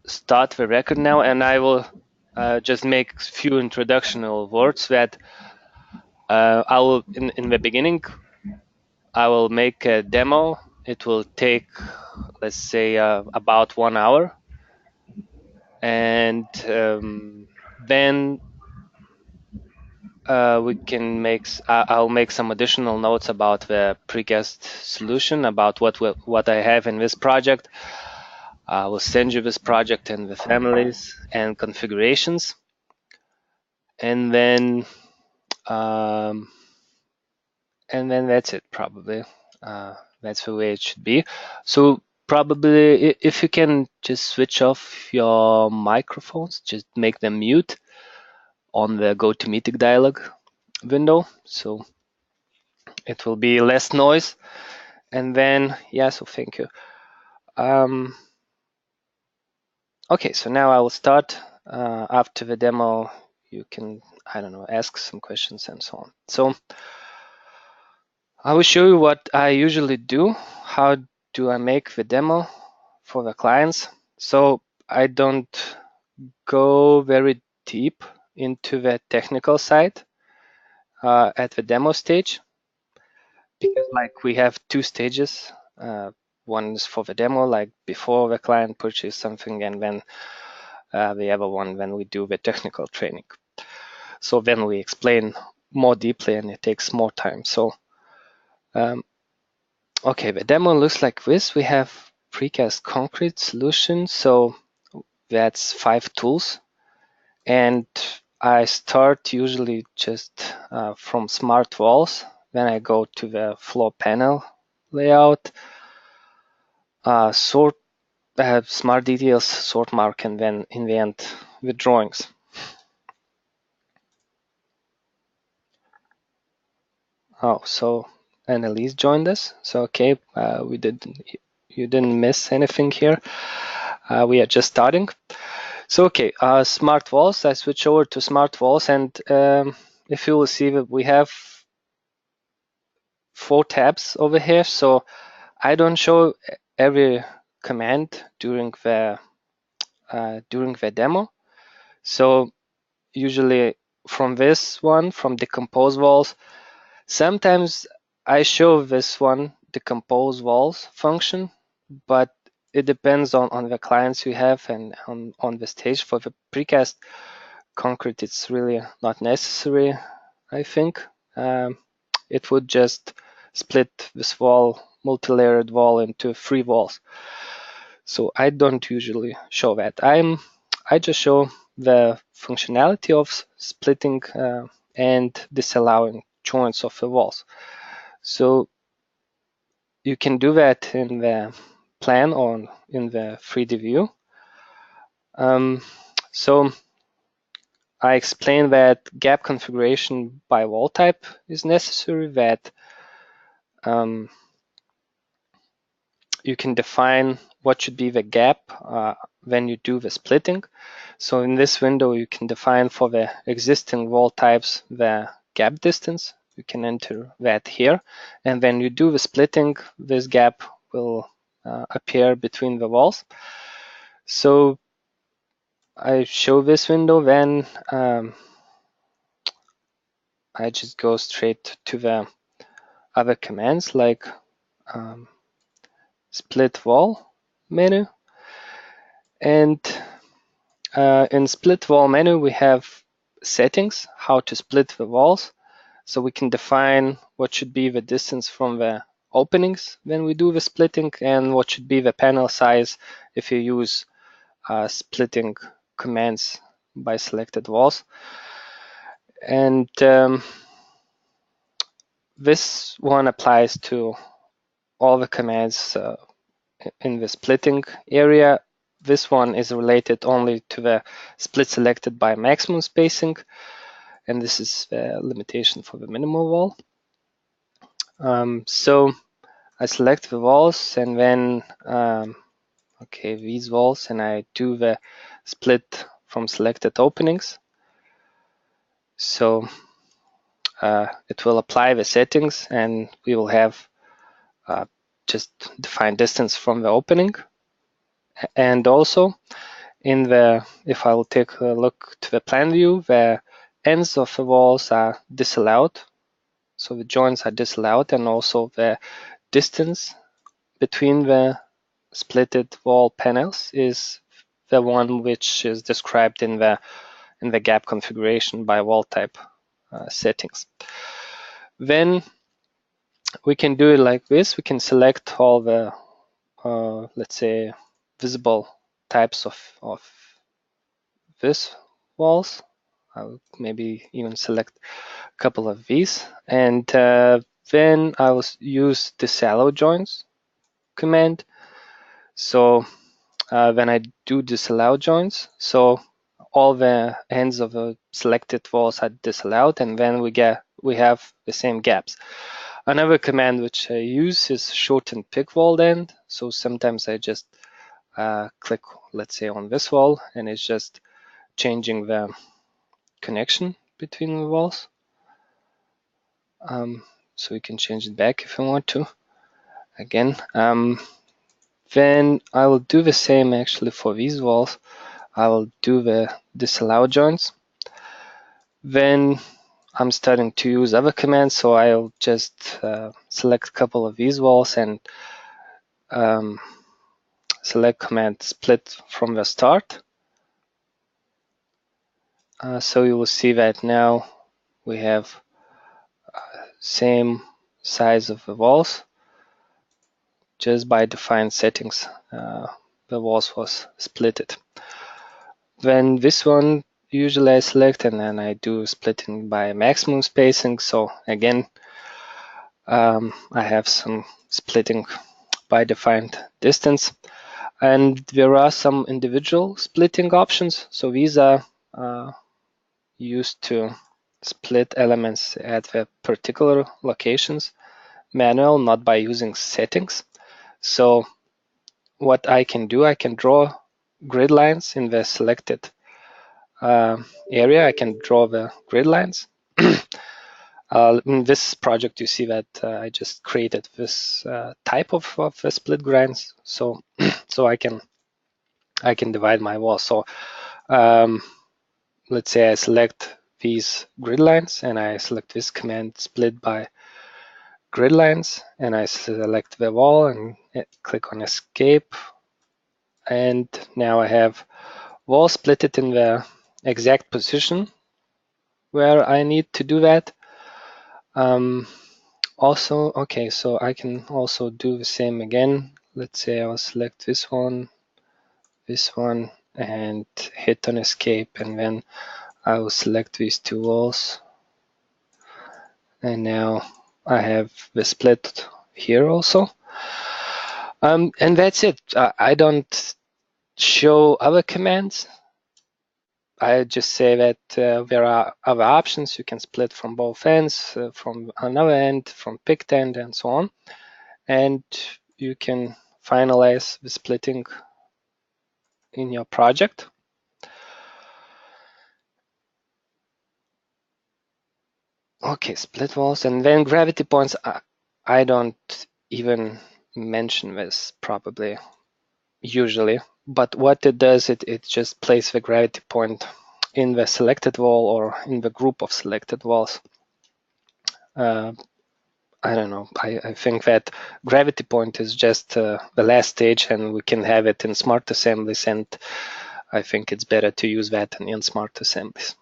start the record now, and I will just make a few introductional words that I will, in the beginning, I will make a demo. It will take, let's say, about 1 hour. And then we can I'll make some additional notes about the precast solution, about what I have in this project. I will send you this project and the families and configurations, and then that's it, probably. That's the way it should be. So probably if you can just switch off your microphones, just make them mute on the GoToMeeting dialog window, so it will be less noise. And then, yeah, so thank you. Okay, so now I will start. After the demo, you can, I don't know, ask some questions and so on. So I will show you what I usually do. How do I make the demo for the clients? So I don't go very deep into the technical side at the demo stage, because like we have two stages. One is for the demo, like before the client purchases something, and then the other one when we do the technical training. So then we explain more deeply and it takes more time. So okay, the demo looks like this. We have precast concrete solution. So that's 5 tools. And I start usually just from smart walls. Then I go to the floor panel layout, sort, smart details, sort mark, and then in the end, the drawings. Oh, so Annalise joined us. So okay, you didn't miss anything here. We are just starting. So okay, smart walls. I switch over to smart walls, and if you will see that we have 4 tabs over here. So I don't show every command during the demo. So usually from this one, from decompose walls, sometimes I show this one, decompose walls function, but it depends on the clients you have and on the stage. For the precast concrete, it's really not necessary, I think. It would just split this wall, multi-layered wall, into 3 walls. So I don't usually show that. I just show the functionality of splitting and disallowing joints of the walls. So you can do that in the plan or in the 3D view. So I explained that gap configuration by wall type is necessary, that you can define what should be the gap when you do the splitting. So in this window, you can define for the existing wall types the gap distance. You can enter that here. And when you do the splitting, this gap will appear between the walls. So I show this window, then I just go straight to the other commands, like split wall menu. And in split wall menu, we have settings, how to split the walls. So we can define what should be the distance from the openings when we do the splitting, and what should be the panel size if you use splitting commands by selected walls. And this one applies to all the commands in the splitting area. This one is related only to the split selected by maximum spacing, and this is the limitation for the minimal wall. So I select the walls, and then okay, these walls, and I do the split from selected openings. So it will apply the settings, and we will have just define distance from the opening. And also if I will take a look to the plan view, the ends of the walls are disallowed. So the joints are disallowed, and also the distance between the splitted wall panels is the one which is described in the gap configuration by wall type settings. Then we can do it like this. We can select all the let's say visible types of this walls. I'll maybe even select a couple of these, and then I will use disallow joints command. So when I do disallow joints, so all the ends of the selected walls are disallowed, and then we have the same gaps. Another command which I use is shorten pick wall end. So sometimes I just click, let's say, on this wall, and it's just changing the connection between the walls. So we can change it back if I want to. Again, then I will do the same actually for these walls. I will do the disallow joints. Then I'm starting to use other commands, so I'll just select a couple of these walls and select command split from the start. So you will see that now we have same size of the walls. Just by defined settings, the walls was splitted. Then this one usually I select, and then I do splitting by maximum spacing. So again, I have some splitting by defined distance, and there are some individual splitting options. So these are used to split elements at the particular locations, manual, not by using settings. So what I can do, I can draw grid lines in the selected area. I can draw the grid lines. In this project, you see that I just created this type of split grids, so so I can divide my wall. So let's say I select these grid lines, and I select this command split by grid lines, and I select the wall and click on escape, and now I have wall split it in the exact position where I need to do that. Also, okay, so I can also do the same again. Let's say I'll select this one, and hit on escape, and then I will select these two walls. And now I have the split here also. And that's it. I don't show other commands. I just say that there are other options. You can split from both ends, from another end, from picked end, and so on. And you can finalize the splitting in your project. Okay, split walls, and then gravity points. I don't even mention this probably usually, but what it does, it just places the gravity point in the selected wall or in the group of selected walls. I don't know. I think that gravity point is just the last stage, and we can have it in smart assemblies, and I think it's better to use that in smart assemblies.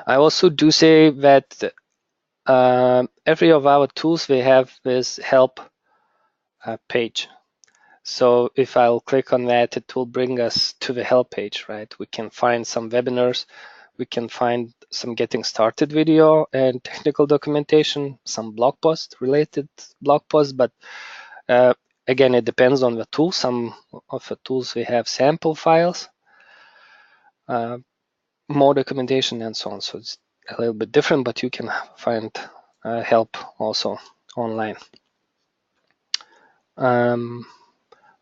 I also do say that every of our tools, we have this help page. So if I'll click on that, it will bring us to the help page, right? We can find some webinars, we can find some getting started video and technical documentation, some blog post related blog posts, but again, it depends on the tool. Some of the tools we have sample files, more documentation, and so on. So it's a little bit different, but you can find help also online.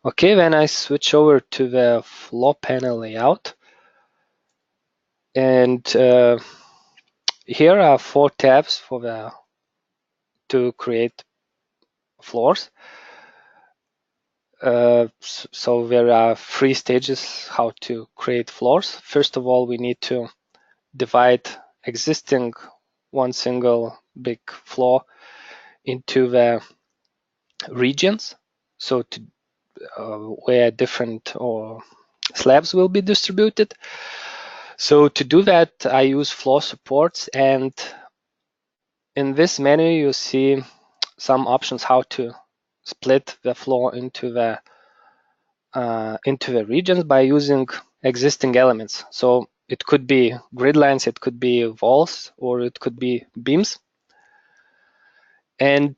Okay, then I switch over to the floor panel layout. And here are 4 tabs to create floors. So there are 3 stages how to create floors. First of all, we need to divide existing one single big floor into the regions, so to where different or slabs will be distributed. So to do that, I use floor supports, and in this menu you see some options how to split the floor into the regions by using existing elements. So it could be grid lines, it could be walls, or it could be beams. And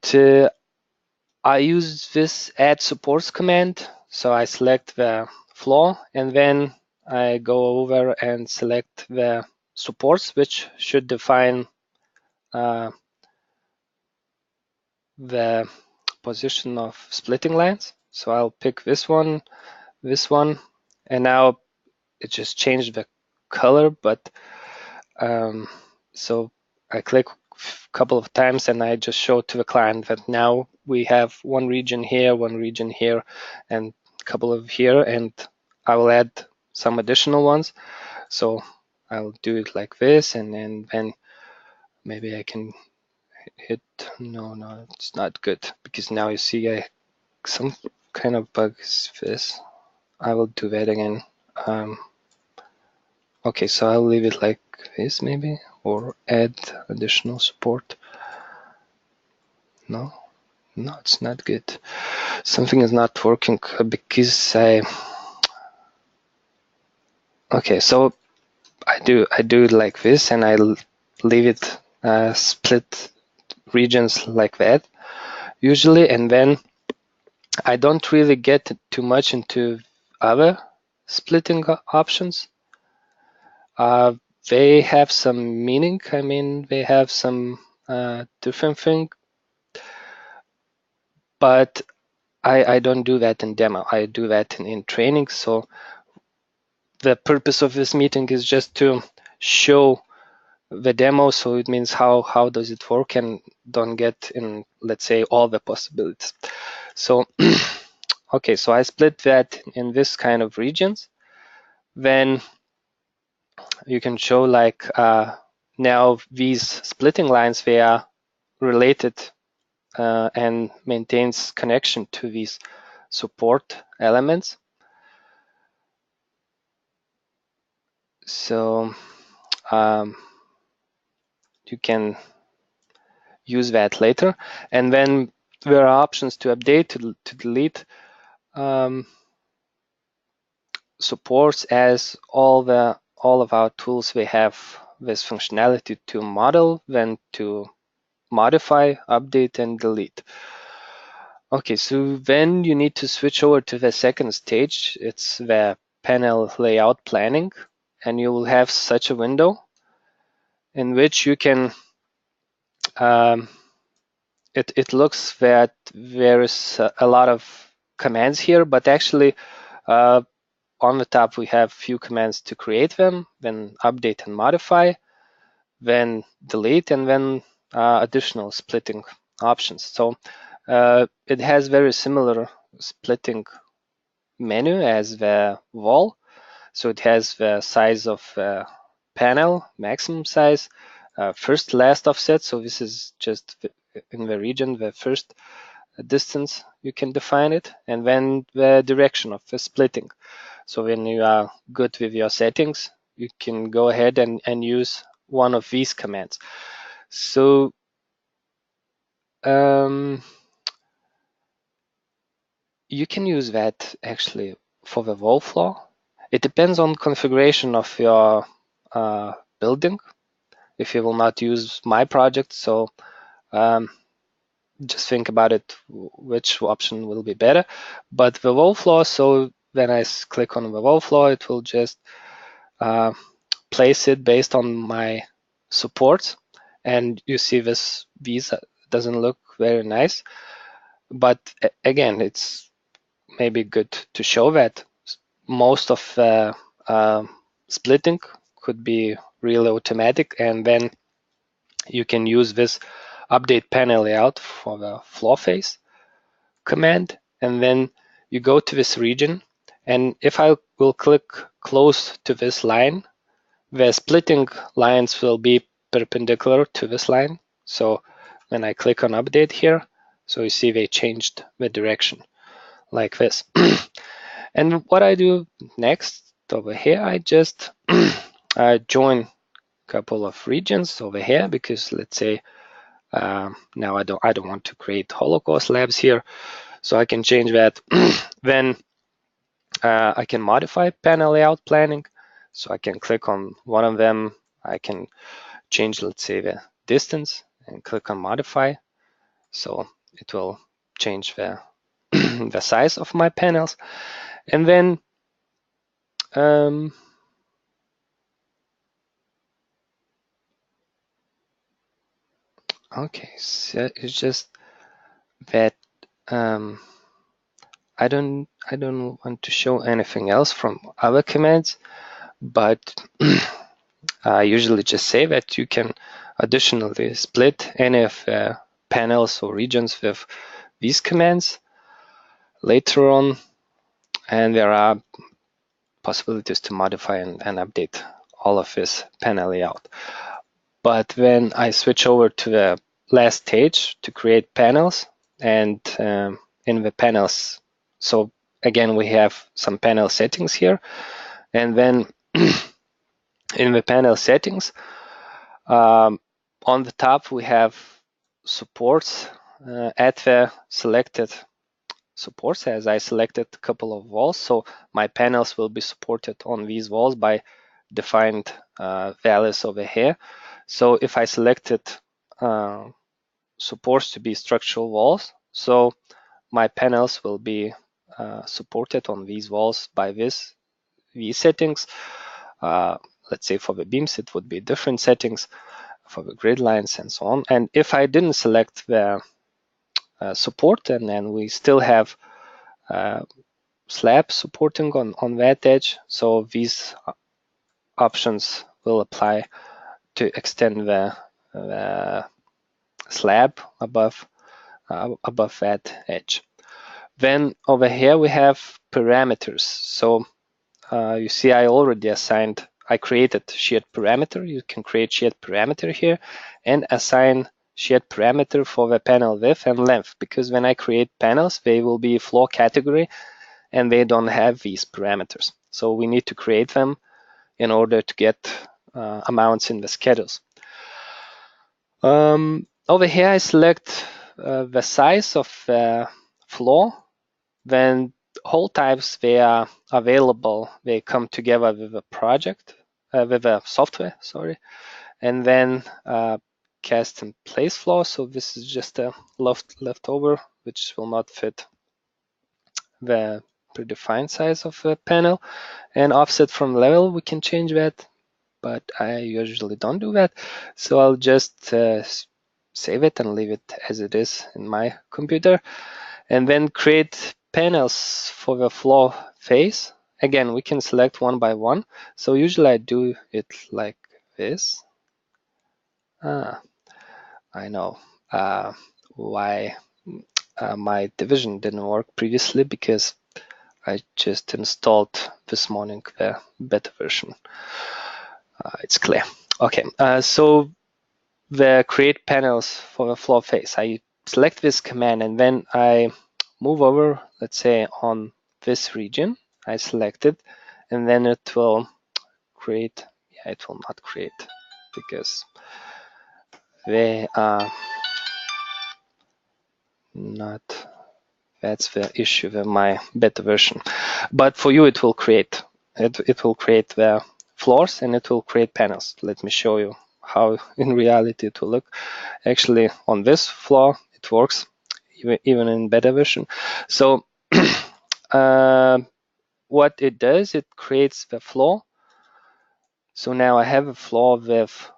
I use this add supports command. So I select the floor, and then I go over and select the supports, which should define the position of splitting lines. So I'll pick this one, and now it just changed the color, but so I click a couple of times and I just show to the client that now we have one region here, and a couple of here, and I will add some additional ones. So I'll do it like this, and then maybe I can hit, no, it's not good, because now you see some kind of bug is this. I will do that again. Okay, so I'll leave it like this maybe, or add additional support. No, it's not good. Something is not working because okay, so I do it like this, and I leave it split regions like that usually, and then I don't really get too much into other splitting options. They have some meaning. I mean, they have some different thing, but I don't do that in demo. I do that in training. So the purpose of this meeting is just to show the demo. So it means how does it work, and don't get in, let's say, all the possibilities. So okay, so I split that in this kind of regions. Then you can show like now these splitting lines, they are related and maintains connection to these support elements. So you can use that later. And then there are options to update, to delete supports, as all of our tools, we have this functionality to model, then to modify, update, and delete. Okay, so then you need to switch over to the second stage. It's the panel layout planning, and you will have such a window in which you can it looks that there is a lot of commands here, but actually on the top we have few commands to create them, then update and modify, then delete, and then additional splitting options. So it has very similar splitting menu as the wall. So it has the size of panel, maximum size, first last offset. So this is just in the region, the first distance you can define it, and then the direction of the splitting. So when you are good with your settings, you can go ahead and use one of these commands. So you can use that actually for the wall floor. It depends on configuration of your building. If you will not use my project, so just think about it, which option will be better. But the wall floor, so when I click on the wall floor, it will just place it based on my supports. And you see these doesn't look very nice. But again, it's maybe good to show that most of the splitting could be really automatic, and then you can use this update panel layout for the floor face command, and then you go to this region, and if I will click close to this line, the splitting lines will be perpendicular to this line. So when I click on update here, so you see they changed the direction like this. And what I do next over here, I just join a couple of regions over here, because let's say now I don't want to create Holocaust labs here, so I can change that. Then I can modify panel layout planning, so I can click on one of them. I can change, let's say, the distance and click on modify, so it will change the the size of my panels. And then okay, so it's just that I don't want to show anything else from other commands, but I usually just say that you can additionally split any of the panels or regions with these commands later on, and there are possibilities to modify and update all of this panel layout. But when I switch over to the last stage to create panels, and in the panels, so again we have some panel settings here, and then in the panel settings, on the top we have supports. At the selected supports, as I selected a couple of walls, so my panels will be supported on these walls by defined values over here. So if I selected supports to be structural walls, so my panels will be supported on these walls by these settings. Let's say for the beams it would be different settings, for the grid lines and so on. And if I didn't select the support, and then we still have slab supporting on that edge, so these options will apply to extend the slab above that edge. Then over here we have parameters. So you see I already I created shared parameter. You can create shared parameter here and assign shared parameter for the panel width and length, because when I create panels, they will be floor category and they don't have these parameters. So we need to create them in order to get amounts in the schedules. Over here I select the size of the floor. When hole types they are available, they come together with a project, with a software, sorry, and then cast and place floor. So this is just a leftover, which will not fit the predefined size of the panel. And offset from level, we can change that, but I usually don't do that. So I'll just save it and leave it as it is in my computer. And then create panels for the floor face. Again, we can select one by one. So usually I do it like this. I know why my division didn't work previously, because I just installed this morning the beta version. It's clear. Okay, so the create panels for the floor face. I select this command and then I move over, let's say on this region, I select it, and then it will create, it will not create because they are not, that's the issue with my beta version. But for you, it will create, it will create the floors and it will create panels. Let me show you how in reality it will look. Actually, on this floor, it works even in beta version. So what it does, it creates the floor. So now I have a floor with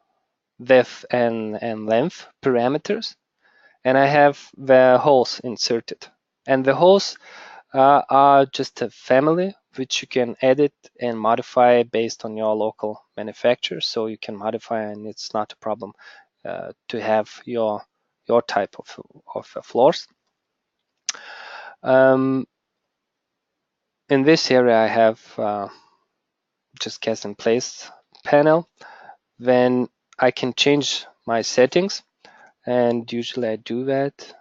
width and length parameters, and I have the holes inserted. And the holes are just a family which you can edit and modify based on your local manufacturer. So you can modify, and it's not a problem to have your type of floors. in this area I have just cast in place panel. Then I can change my settings, and usually I do that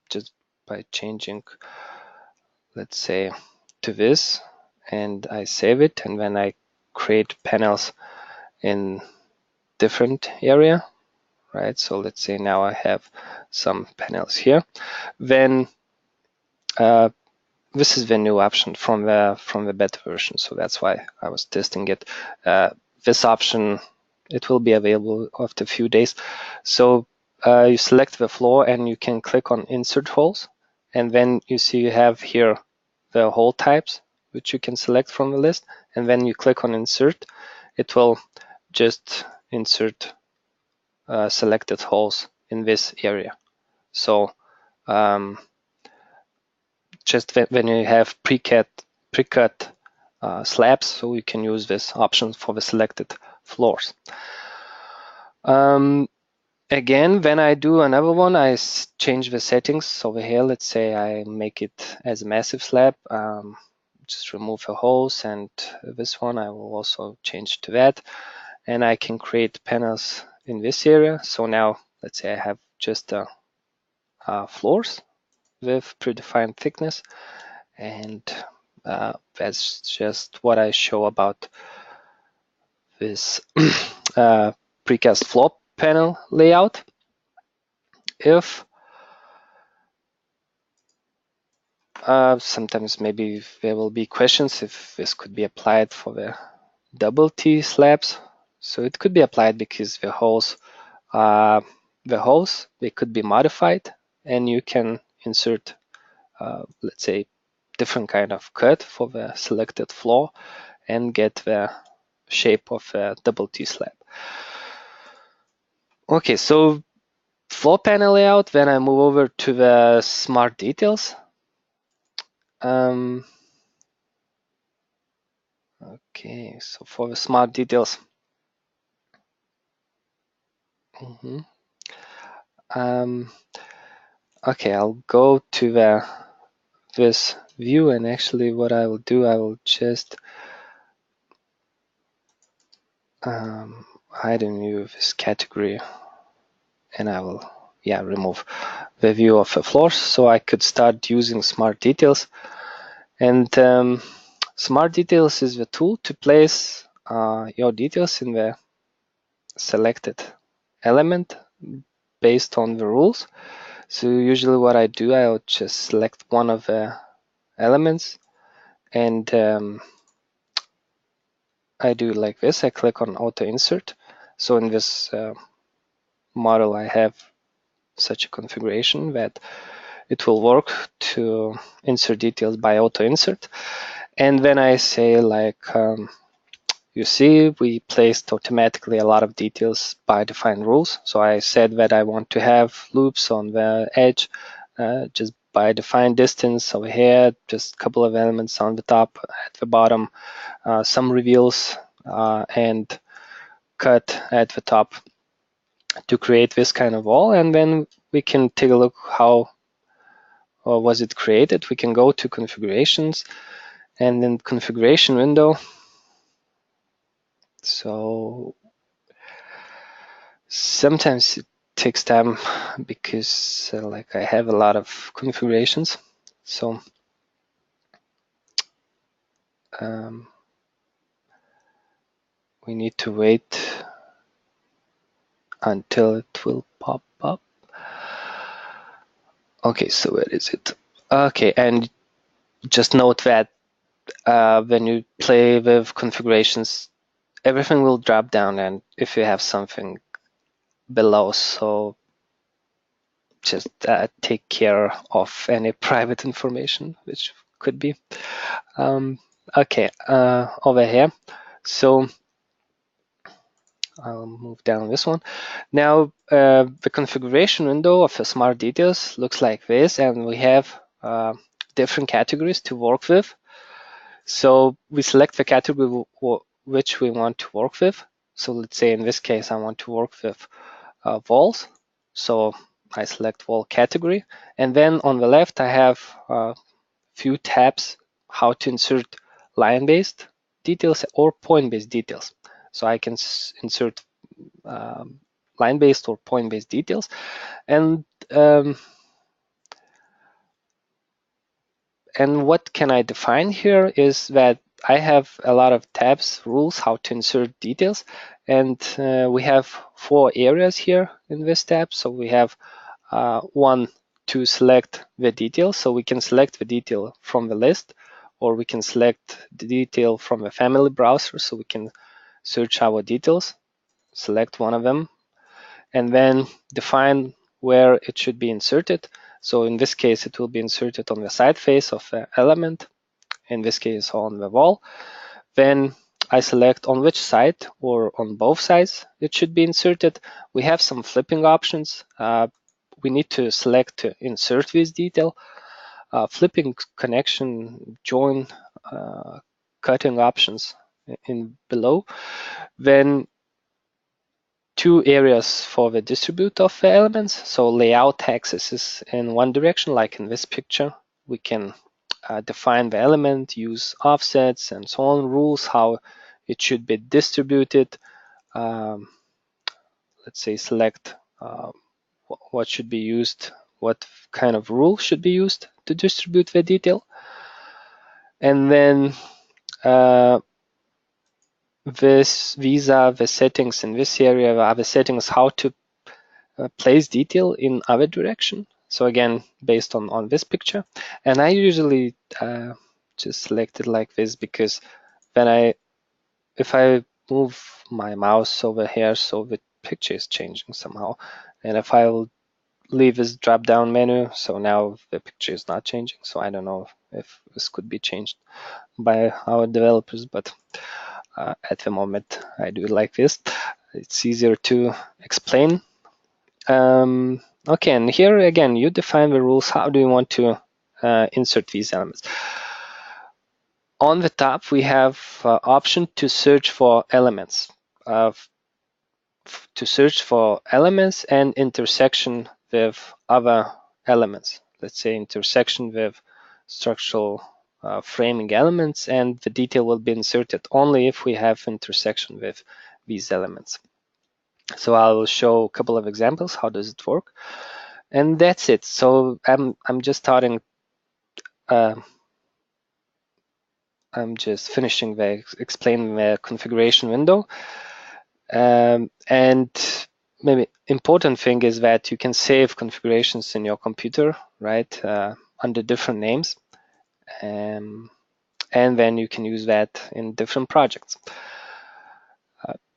just by changing, let's say, to this, and I save it, and then I create panels in different area, right? So let's say now I have some panels here. Then this is the new option from the beta version, so that's why I was testing it. This option, it will be available after a few days. So you select the floor and you can click on insert holes, and then you see you have here the hole types which you can select from the list, and then you click on insert. It will just insert selected holes in this area. So just when you have pre-cut slabs, so you can use this option for the selected floors. Again, when I do another one, I change the settings over here. Let's say I make it as a massive slab, just remove the holes, and this one I will also change to that. And I can create panels in this area. So now let's say I have just floors with predefined thickness, and that's just what I show about this precast floor panel layout. If sometimes maybe there will be questions if this could be applied for the double T slabs. So it could be applied because the holes they could be modified, and you can insert let's say different kind of cut for the selected floor and get the shape of a double T slab. Okay, so floor panel layout. Then I move over to the smart details. Okay, so for the smart details, okay, I'll go to this view, and actually what I will do, I will just hide in view of this category, and I will remove the view of the floors, so I could start using smart details. And smart details is the tool to place your details in the selected element based on the rules. So usually what I do, I'll just select one of the elements, and I do like this. I click on auto insert. So in this model, I have such a configuration that it will work to insert details by auto insert. And then I say, like, you see, we placed automatically a lot of details by defined rules. So I said that I want to have loops on the edge, just by defined distance over here, just a couple of elements on the top, at the bottom, some reveals, and cut at the top to create this kind of wall. And then we can take a look how was it created. We can go to configurations, and in configuration window, so sometimes it takes time because like I have a lot of configurations. So we need to wait until it will pop up. Okay, so where is it? Okay, and just note that when you play with configurations, everything will drop down, and if you have something below, so just take care of any private information which could be. Okay, over here. So I'll move down this one. Now the configuration window of the smart details looks like this, and we have different categories to work with. So we select the category which we want to work with. So let's say in this case I want to work with walls. So I select wall category, and then on the left I have a few tabs how to insert line-based details or point-based details. So I can insert line-based or point-based details, and what can I define here is that I have a lot of tabs, rules, how to insert details, and we have 4 areas here in this tab. So we have one to select the detail, so we can select the detail from the list, or we can select the detail from the family browser, so we can search our details, select one of them, and then define where it should be inserted. So in this case, it will be inserted on the side face of the element, in this case on the wall. Then I select on which side or on both sides it should be inserted. We have some flipping options. We need to select to insert this detail. Flipping, connection, join, cutting options in below. Then 2 areas for the distribute of the elements. So layout axis is in one direction, like in this picture. We can define the element, use offsets and so on, rules how it should be distributed. Let's say select what should be used, what kind of rule should be used to distribute the detail. And then these are the settings in this area, are the settings how to place detail in other direction. So again, based on this picture. And I usually just select it like this, because then if I move my mouse over here, so the picture is changing somehow. And if I will leave this drop down menu, so now the picture is not changing. So I don't know if this could be changed by our developers, but at the moment I do it like this. It's easier to explain. Okay, and here again, you define the rules. How do you want to insert these elements? On the top, we have option to search for elements. To search for elements and intersection with other elements. Let's say intersection with structural framing elements, and the detail will be inserted only if we have intersection with these elements. So I'll show a couple of examples. How does it work? And that's it. So I'm just starting. I'm just finishing explaining the configuration window. And maybe important thing is that you can save configurations in your computer, right, under different names, and then you can use that in different projects.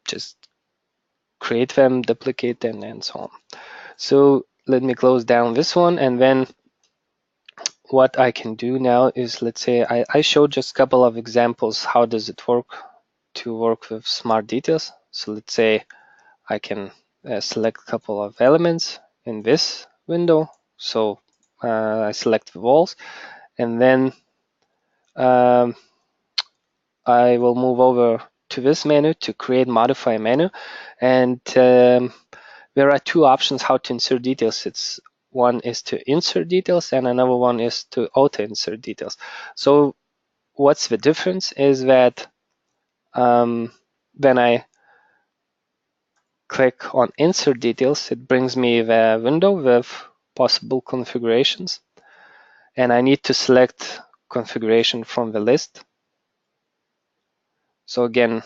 Just create them, duplicate them, and so on. So let me close down this one, and then what I can do now is, let's say I showed just a couple of examples. How does it work to work with smart details? So let's say I can select a couple of elements in this window. So I select the walls, and then I will move over to this menu to create modify menu. And there are 2 options how to insert details. One is to insert details, and another one is to auto insert details. So what's the difference is that when I click on insert details, it brings me the window with possible configurations, and I need to select configuration from the list. So again,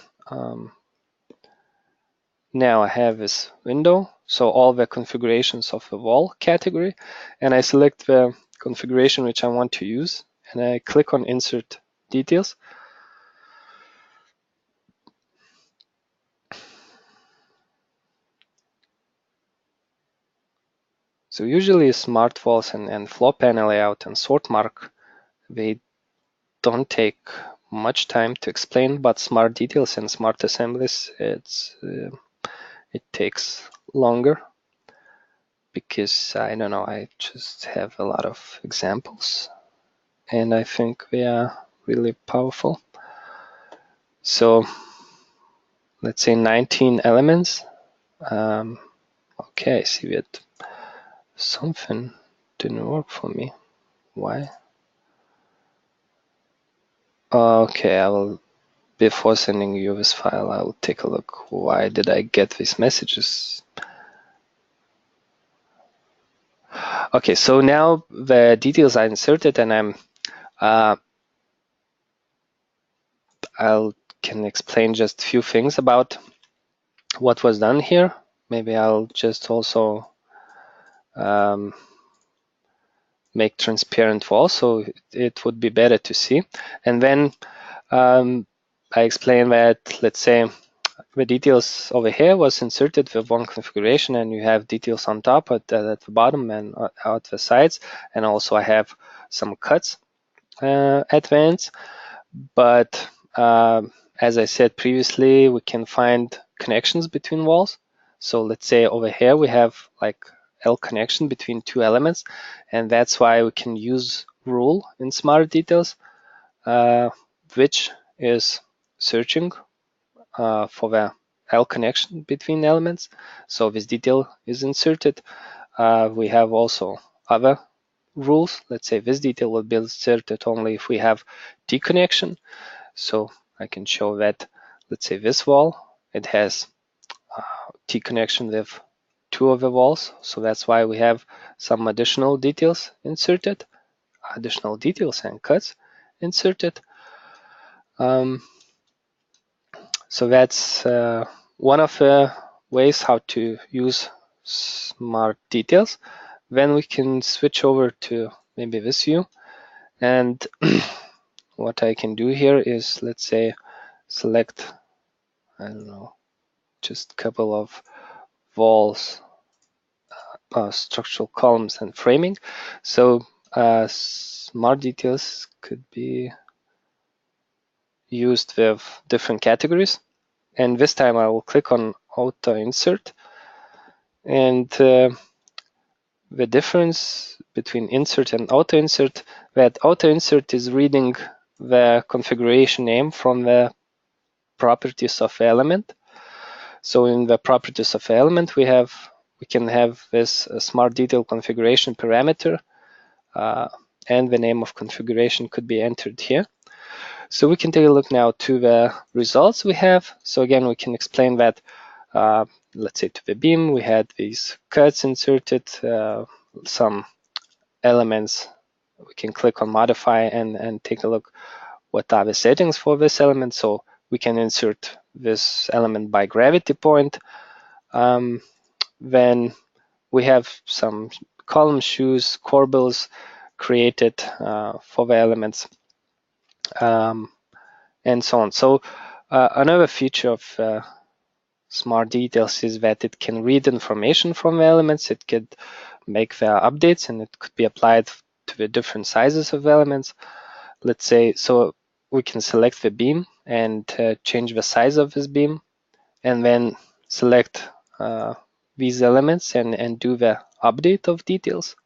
now I have this window, so all the configurations of the wall category, and I select the configuration which I want to use, and I click on insert details. So usually smart walls and floor panel layout and sort mark, they don't take much time to explain, but smart details and smart assemblies, it takes longer, because I don't know, I just have a lot of examples and I think they are really powerful. So let's say 19 elements. Okay, I see that something didn't work for me. Why? Okay, I will, before sending you this file, I will take a look. Why did I get these messages? Okay, so now the details are inserted, and I can explain just a few things about what was done here. Maybe I'll just also make transparent wall, so it would be better to see. And then I explain that, let's say, the details over here was inserted with one configuration, and you have details on top at the bottom and out the sides, and also I have some cuts at the ends. But as I said previously, we can find connections between walls. So let's say over here we have like L connection between two elements, and that's why we can use rule in Smart Details, which is searching for the L connection between elements. So this detail is inserted. We have also other rules. Let's say this detail will be inserted only if we have T connection. So I can show that, let's say this wall, it has T connection with two of the walls. So that's why we have some additional details inserted, additional details and cuts inserted. So that's one of the ways how to use Smart Details. Then we can switch over to maybe this view. And what I can do here is, let's say, select, I don't know, just a couple of walls, structural columns and framing. So Smart Details could be used with different categories. And this time I will click on Auto Insert. And the difference between insert and auto insert, that auto insert is reading the configuration name from the properties of the element. So in the properties of the element, we can have this smart detail configuration parameter, and the name of configuration could be entered here. So we can take a look now to the results we have. So again, we can explain that, let's say to the beam, we had these cuts inserted, some elements. We can click on modify and take a look what are the settings for this element. So we can insert this element by gravity point. Then we have some column shoes, corbels created for the elements, and so on. So another feature of Smart Details is that it can read information from the elements. It could make the updates, and it could be applied to the different sizes of elements. Let's say, so we can select the beam and change the size of this beam, and then select these elements and do the update of details.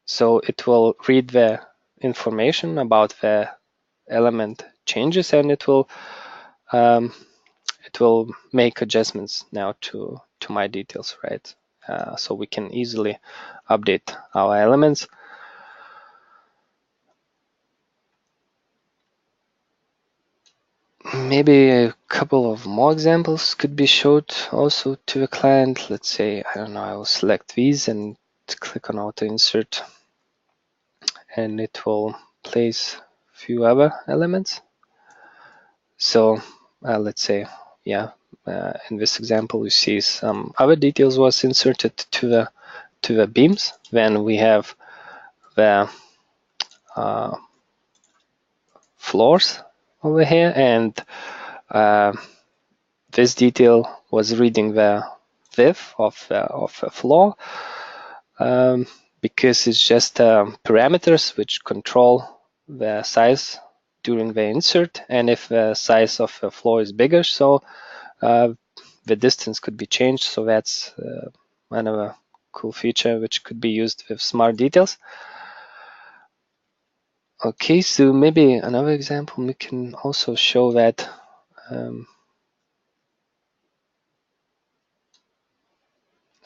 So it will read the information about the element changes, and it will make adjustments now to my details, right? So we can easily update our elements. Maybe a couple of more examples could be showed also to the client. Let's say, I don't know, I will select these and click on auto insert, and it will place a few other elements. So let's say, yeah, in this example, we see some other details was inserted to the beams. Then we have the floors over here, and this detail was reading the width of a floor, because it's just parameters which control the size during the insert, and if the size of the floor is bigger, so the distance could be changed. So that's another cool feature which could be used with Smart Details. Okay, so maybe another example, we can also show that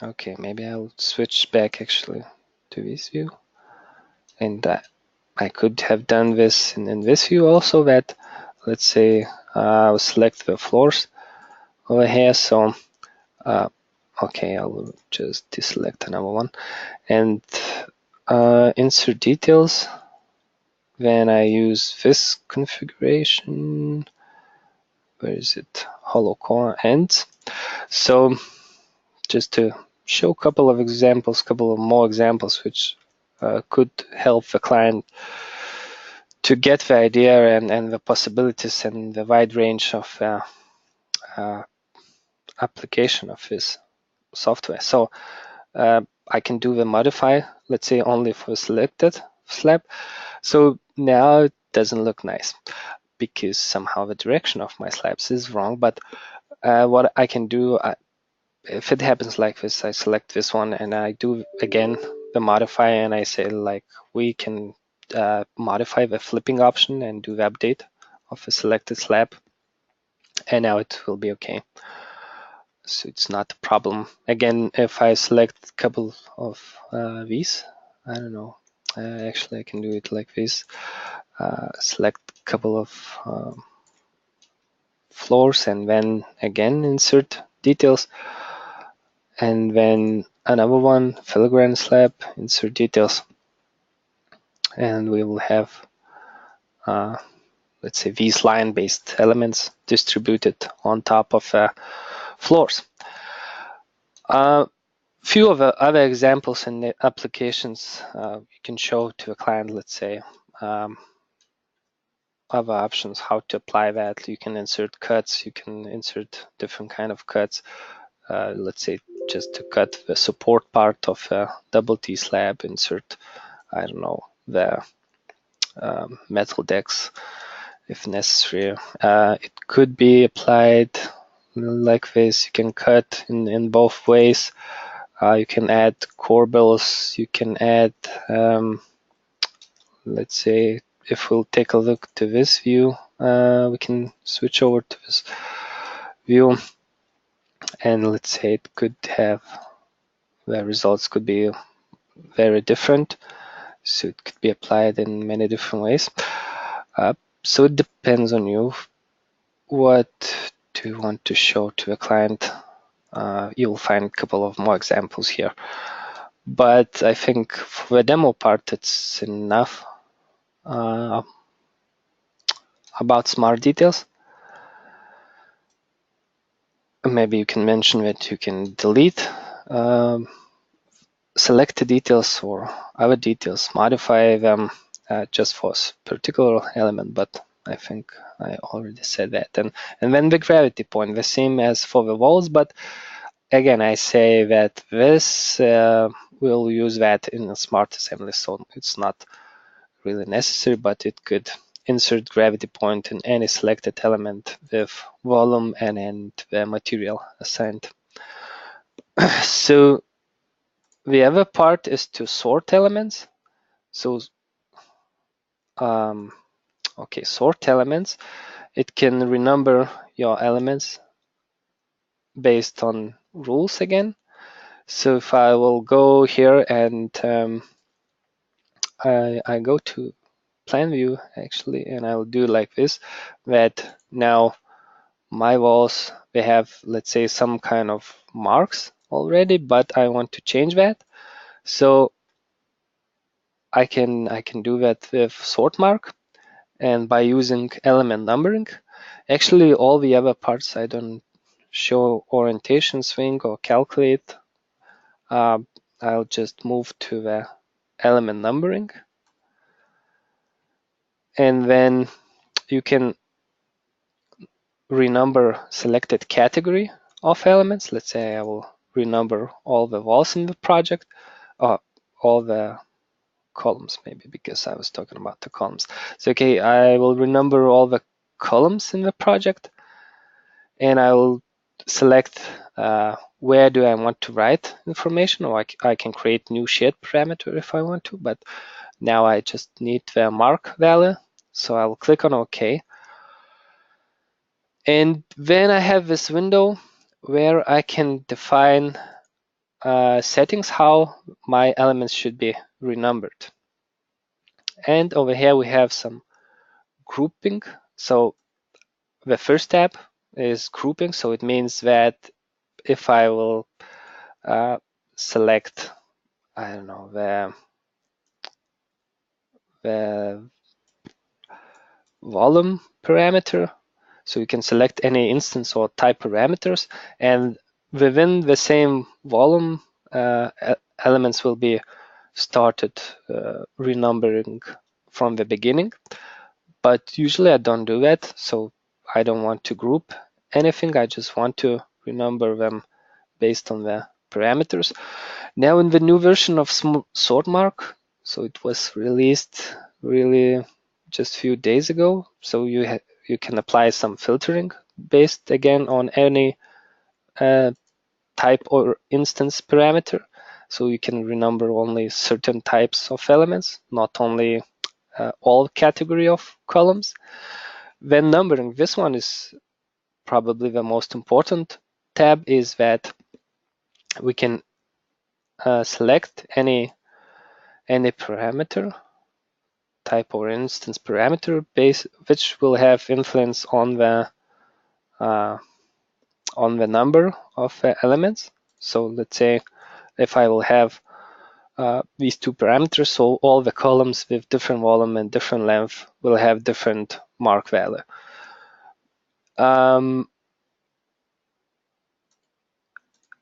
okay, maybe I'll switch back actually to this view, And I could have done this in this view also, that let's say I'll select the floors over here. So okay, I'll just deselect another one and insert details. Then I use this configuration. Where is it? Hollow core ends. So just to show a couple of examples, couple of more examples, which could help the client to get the idea and the possibilities and the wide range of application of this software. So I can do the modify, let's say only for selected slab. So now it doesn't look nice because somehow the direction of my slabs is wrong. But what I can do, if it happens like this, I select this one and I do again the modify, and I say like we can modify the flipping option and do the update of the selected slab, and now it will be okay. So it's not a problem. Again, if I select a couple of these, I don't know, actually I can do it like this. Select a couple of floors and then again insert details, and then another one, filigrane slab, insert details, and we will have let's say these line-based elements distributed on top of floors. Few of the other examples and the applications you can show to a client, let's say other options how to apply that. You can insert cuts, you can insert different kind of cuts. Let's say just to cut the support part of a double T slab, insert, I don't know, the metal decks if necessary. It could be applied like this. You can cut in both ways. You can add corbels, you can add, let's say, if we'll take a look to this view, we can switch over to this view, and let's say it could have, the results could be very different. So it could be applied in many different ways. So it depends on you. What do you want to show to a client? You'll find a couple of more examples here. But I think for the demo part, it's enough about smart details. Maybe you can mention that you can delete selected details or other details, modify them just for a particular element, but I think I already said that. And then the gravity point, the same as for the walls, but again, I say that this we'll use that in a smart assembly, so it's not really necessary, but it could insert gravity point in any selected element with volume and the material assigned. So the other part is to sort elements. So okay, sort elements. It can renumber your elements based on rules again. So if I will go here and I go to plan view actually, and I'll do like this, that now my walls, they have, let's say, some kind of marks already, but I want to change that. So I can do that with sort mark, and by using element numbering. Actually, all the other parts I don't show orientation swing or calculate. I'll just move to the element numbering, and then you can renumber selected category of elements. Let's say I will renumber all the walls in the project, or all the columns, maybe, because I was talking about the columns. So okay, I will renumber all the columns in the project, and I will select where do I want to write information, or I can create new shared parameter if I want to, but now I just need the mark value. So I will click on OK. And then I have this window where I can define settings how my elements should be renumbered. And over here we have some grouping. So the first tab is grouping. So it means that if I will select, I don't know, the volume parameter. So you can select any instance or type parameters, and within the same volume, elements will be started renumbering from the beginning. But usually I don't do that, so I don't want to group anything. I just want to renumber them based on the parameters. Now in the new version of SortMark, so it was released really just a few days ago. So you can apply some filtering based again on any type or instance parameter. So you can renumber only certain types of elements, not only all category of columns. When numbering, this one is probably the most important tab, is that we can select any parameter type or instance parameter base, which will have influence on the number of elements. So let's say if I will have these two parameters, so all the columns with different volume and different length will have different mark value.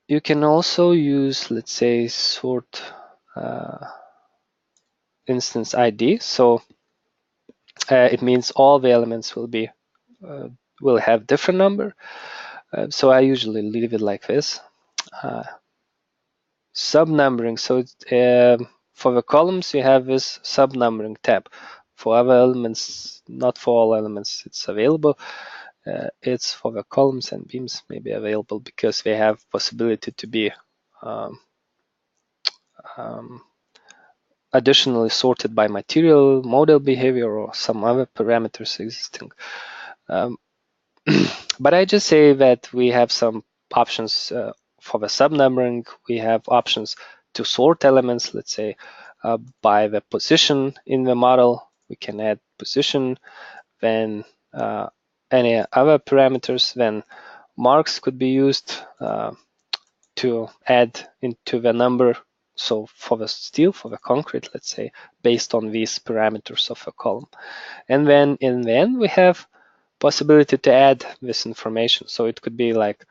You can also use, let's say, sort instance ID. So it means all the elements will have different number. So I usually leave it like this. Subnumbering. So for the columns, you have this subnumbering tab. For other elements, not for all elements, it's available. It's for the columns and beams maybe available because they have possibility to be additionally sorted by material, model behavior, or some other parameters existing. But I just say that we have some options for the subnumbering. We have options to sort elements, let's say, by the position in the model. We can add position, then any other parameters, then marks could be used to add into the number. So for the steel, for the concrete, let's say, based on these parameters of a column. And then in the end, we have possibility to add this information. So it could be like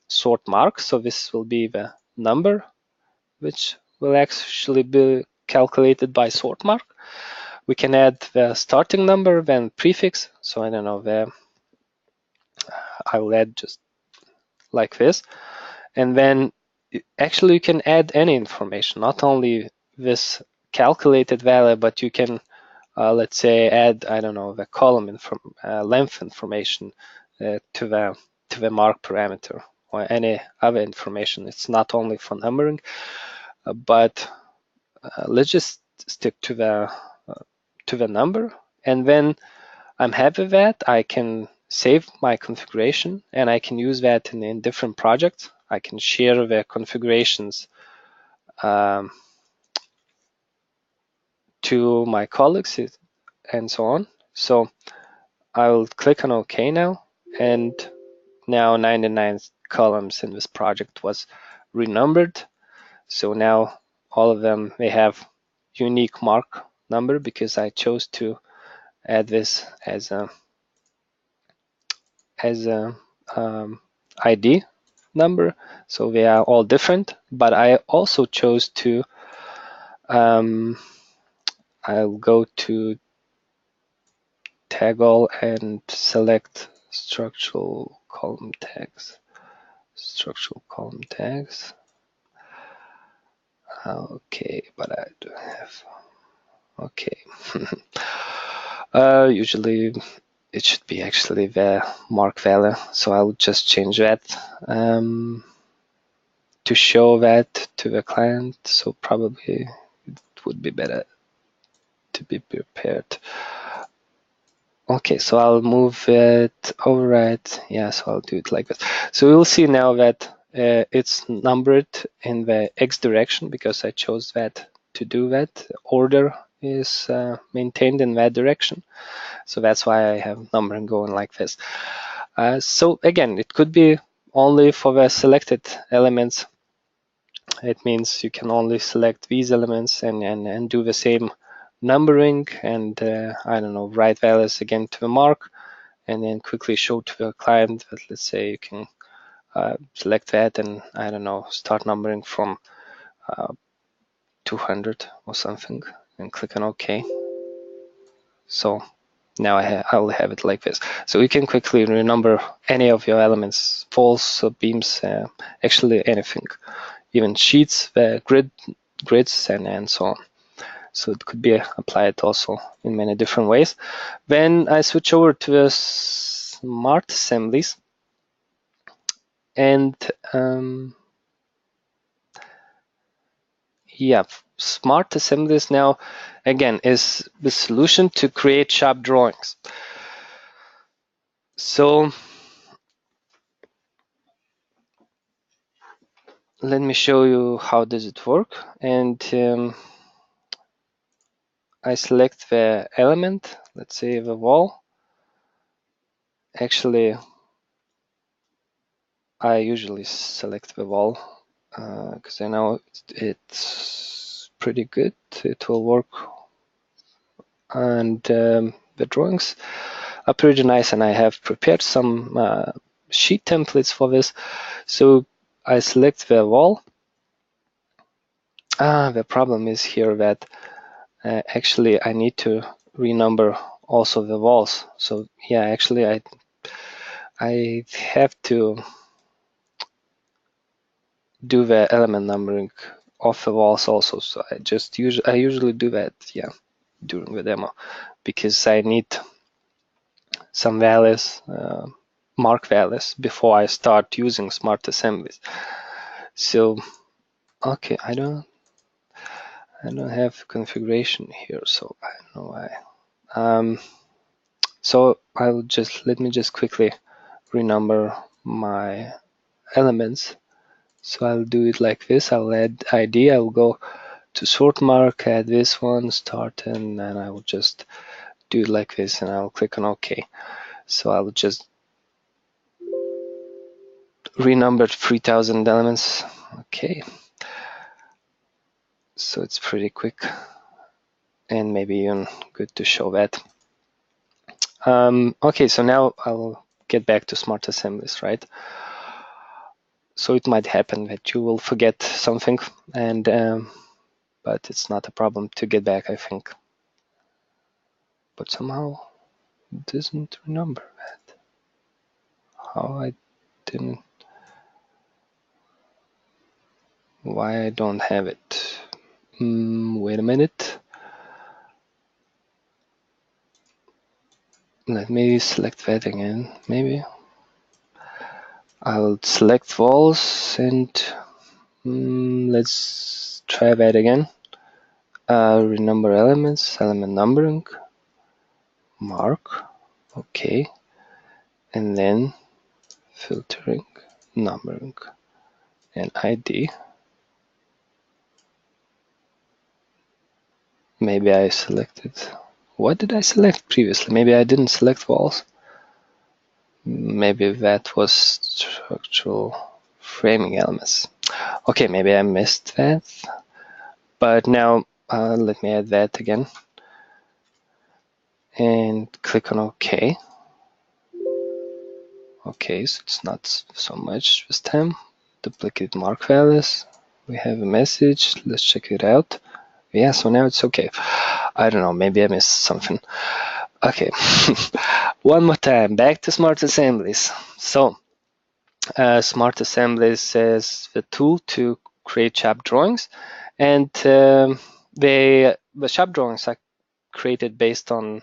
sort mark. So this will be the number, which will actually be calculated by sort mark. We can add the starting number, then prefix. So I don't know, I will add just like this. And then actually you can add any information, not only this calculated value, but you can, let's say, add, I don't know, the column length information to the mark parameter or any other information. It's not only for numbering, but let's just stick to the number. And then I'm happy with that. I can save my configuration and I can use that in different projects. I can share the configurations to my colleagues and so on. So I will click on OK now, and now 99 columns in this project was renumbered. So now all of them, they have unique mark number because I chose to add this as a ID number. So they are all different, but I also chose to I'll go to tag all and select structural column tags. Structural column tags. Okay, but I don't have. Okay. Usually it should be actually the mark value, so I'll just change that to show that to the client. So probably it would be better to be prepared. Okay, so I'll move it override. Yeah, so I'll do it like this. So we'll see now that it's numbered in the X direction because I chose that to do that order is maintained in that direction. So that's why I have numbering going like this. So again, it could be only for the selected elements. It means you can only select these elements and do the same numbering and I don't know, write values again to the mark and then quickly show to the client that, let's say, you can select that and I don't know, start numbering from 200 or something and click on OK. So now I'll have it like this. So you can quickly renumber any of your elements, walls, beams, actually anything, even sheets, grids, and so on. So it could be applied also in many different ways. When I switch over to the smart assemblies, and yeah, smart assemblies now, again, is the solution to create sharp drawings. So let me show you how does it work. And I select the element, let's say the wall. Actually, I usually select the wall because I know it's pretty good. It will work. And the drawings are pretty nice, and I have prepared some sheet templates for this. So I select the wall. The problem is here that actually I need to renumber also the walls. So yeah, actually I have to do the element numbering of the walls also. So I usually do that, yeah, during the demo, because I need some values, mark values, before I start using smart assemblies. So okay, I don't have configuration here, so I don't know why. So let me just quickly renumber my elements. So I'll do it like this. I'll add ID. I'll go to sort mark, add this one, start, and then I will just do it like this, and I'll click on OK. So I'll just renumber 3000 elements. Okay. So it's pretty quick and maybe even good to show that. Okay, so now I'll get back to smart assemblies, right? So it might happen that you will forget something, and but it's not a problem to get back, I think. But somehow it doesn't remember that. How I didn't, why I don't have it. Wait a minute. Let me select that again, maybe. I'll select walls and let's try that again. Renumber elements, element numbering, mark, okay, and then filtering, numbering, and ID. Maybe I selected, what did I select previously? Maybe I didn't select walls. Maybe that was structural framing elements. Okay, maybe I missed that. But now let me add that again. And click on OK. Okay, so it's not so much this time. Duplicate mark values. We have a message. Let's check it out. Yeah, so now it's okay. I don't know, maybe I missed something. Okay, one more time, back to smart assemblies. So, smart assemblies is the tool to create sharp drawings, and the sharp drawings are created based on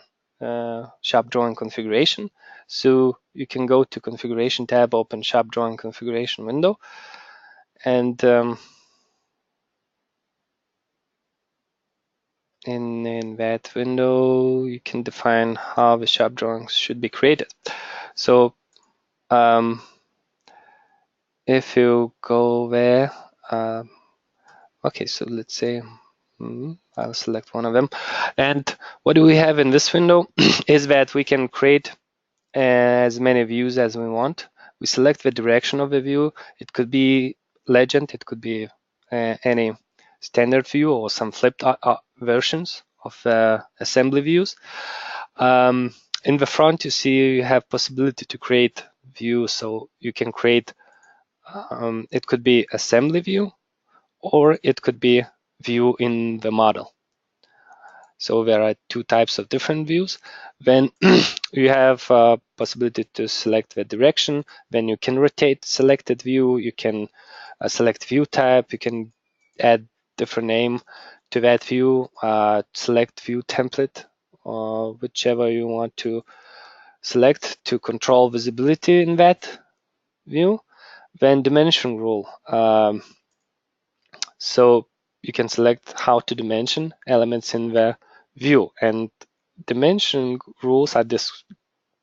sharp drawing configuration. So you can go to configuration tab, open sharp drawing configuration window, and in that window you can define how the sharp drawings should be created. So if you go there, okay, so let's say I'll select one of them. And what do we have in this window is that we can create as many views as we want. We select the direction of the view. It could be legend, it could be any standard view or some flipped versions of assembly views. In the front, you see you have possibility to create views, so you can create, it could be assembly view, or it could be view in the model. So there are two types of different views. Then you have possibility to select the direction. Then you can rotate selected view. You can select view type. You can add different name to that view. Select view template, whichever you want to select to control visibility in that view. Then dimension rule. So you can select how to dimension elements in the view, and dimension rules are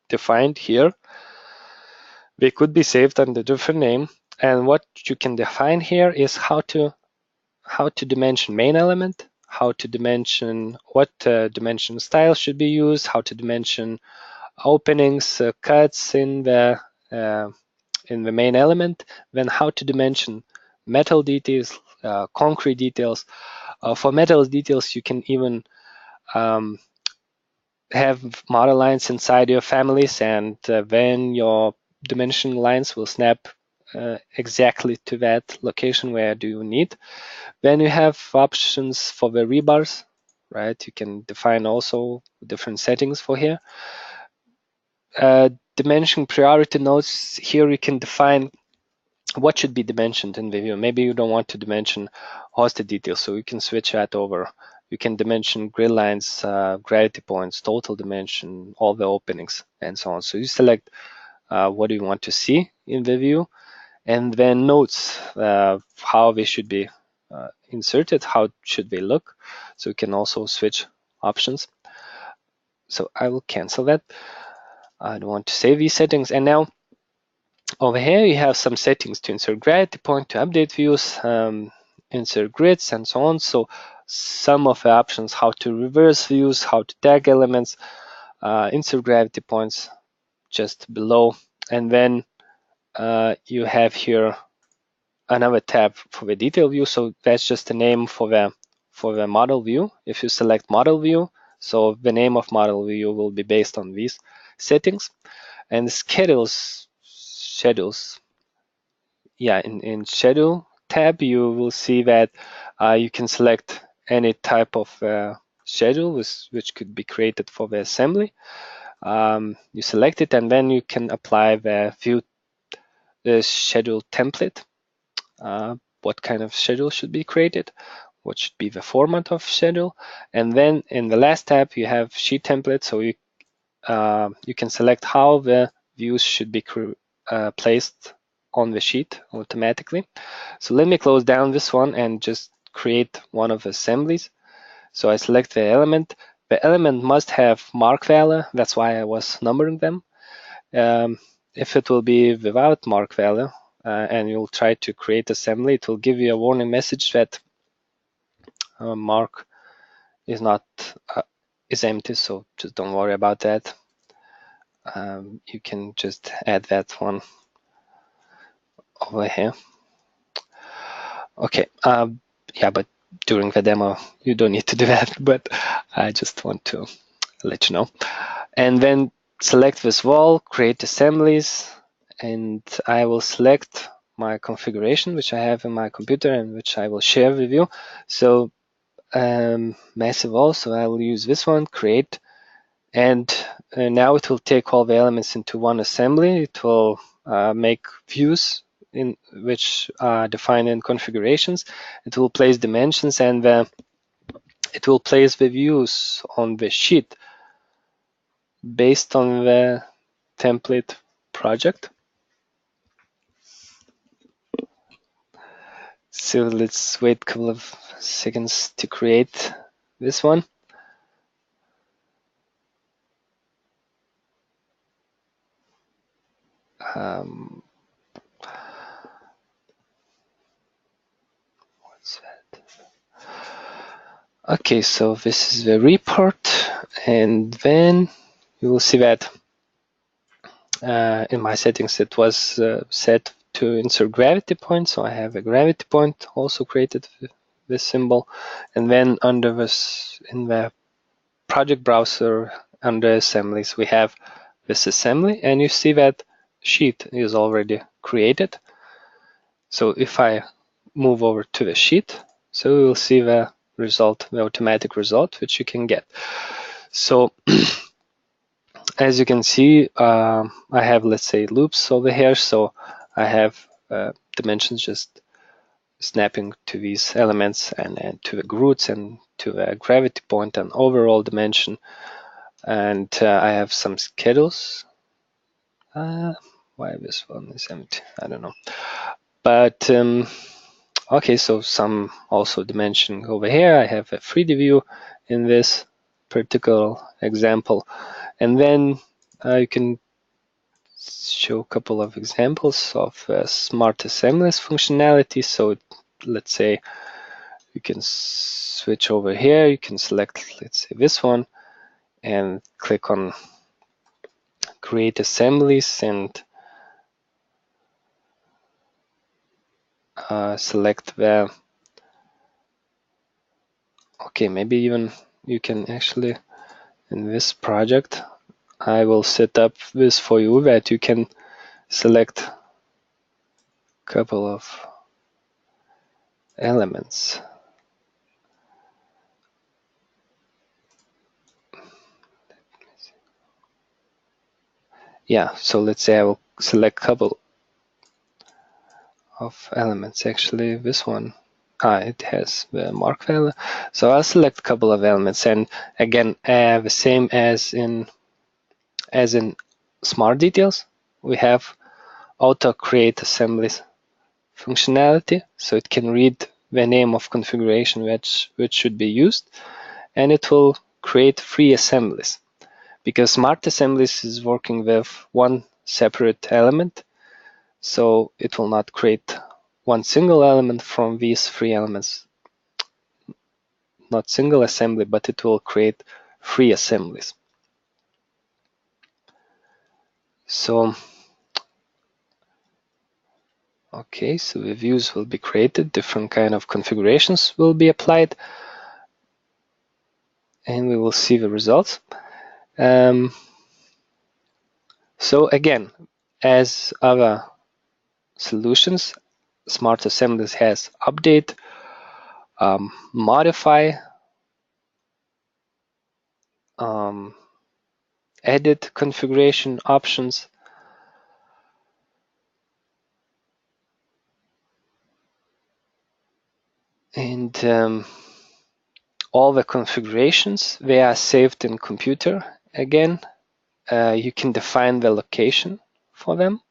defined here. They could be saved under different name, and what you can define here is how to dimension main element, how to dimension what dimension style should be used, how to dimension openings, cuts in the main element, then how to dimension metal details, concrete details. For metal details, you can even have model lines inside your families, and then your dimension lines will snap exactly to that location where do you need. Then you have options for the rebars, right? You can define also different settings for here. Dimension priority nodes, here you can define what should be dimensioned in the view. Maybe you don't want to dimension hosted details, so you can switch that over. You can dimension grid lines, gravity points, total dimension, all the openings, and so on. So you select what do you want to see in the view, and then notes how they should be inserted, how should they look. So you can also switch options. So I will cancel that. I don't want to save these settings. And now over here, you have some settings to insert gravity point, to update views, insert grids, and so on. So some of the options, how to reverse views, how to tag elements, insert gravity points just below. And then you have here another tab for the detail view. So that's just the name for the model view. If you select model view, so the name of model view will be based on these settings. And schedules, yeah, in schedule tab, you will see that you can select any type of schedule which could be created for the assembly. You select it, and then you can apply the schedule template. What kind of schedule should be created, what should be the format of schedule, and then in the last tab you have sheet template. So you can select how the views should be placed on the sheet automatically. So let me close down this one and just create one of the assemblies. So I select the element. The element must have mark value. That's why I was numbering them. If it will be without mark value and you'll try to create assembly, it will give you a warning message that mark is not is empty. So just don't worry about that. You can just add that one over here. Okay, yeah, but during the demo, you don't need to do that, but I just want to let you know. And then select this wall, create assemblies, and I will select my configuration, which I have in my computer and which I will share with you. So massive wall, so I will use this one, create, and now it will take all the elements into one assembly. It will make views in which are defined in configurations. It will place dimensions, and it will place the views on the sheet based on the template project. So let's wait a couple of seconds to create this one. What's that? Okay, so this is the report, and then you will see that in my settings it was set to insert gravity point, so I have a gravity point also created with this symbol, and then under this, in the project browser under assemblies, we have this assembly, and you see that sheet is already created. So if I move over to the sheet, so we will see the result, the automatic result, which you can get. So as you can see, I have, let's say, loops over here. So I have dimensions just snapping to these elements and to the roots and to the gravity point and overall dimension. And I have some schedules. Why this one is empty? I don't know. But okay, so some also dimension over here. I have a 3D view in this particular example. And then you can show a couple of examples of smart assemblies functionality. So let's say you can switch over here. You can select, let's say, this one and click on create assemblies and select the, okay, maybe even you can actually, in this project, I will set up this for you that you can select a couple of elements. Yeah, so let's say I will select a couple of elements. Actually, this one, it has the mark value. So I'll select a couple of elements, and again, the same as in Smart Details, we have auto create assemblies functionality, so it can read the name of configuration which should be used, and it will create 3 assemblies. Because Smart Assemblies is working with one separate element, so it will not create one single element from these 3 elements, not single assembly, but it will create 3 assemblies. So, okay, so the views will be created, different kind of configurations will be applied, and we will see the results. So again, as other solutions, Smart Assemblies has update, modify, edit configuration options, and all the configurations, they are saved in computer. Again, you can define the location for them,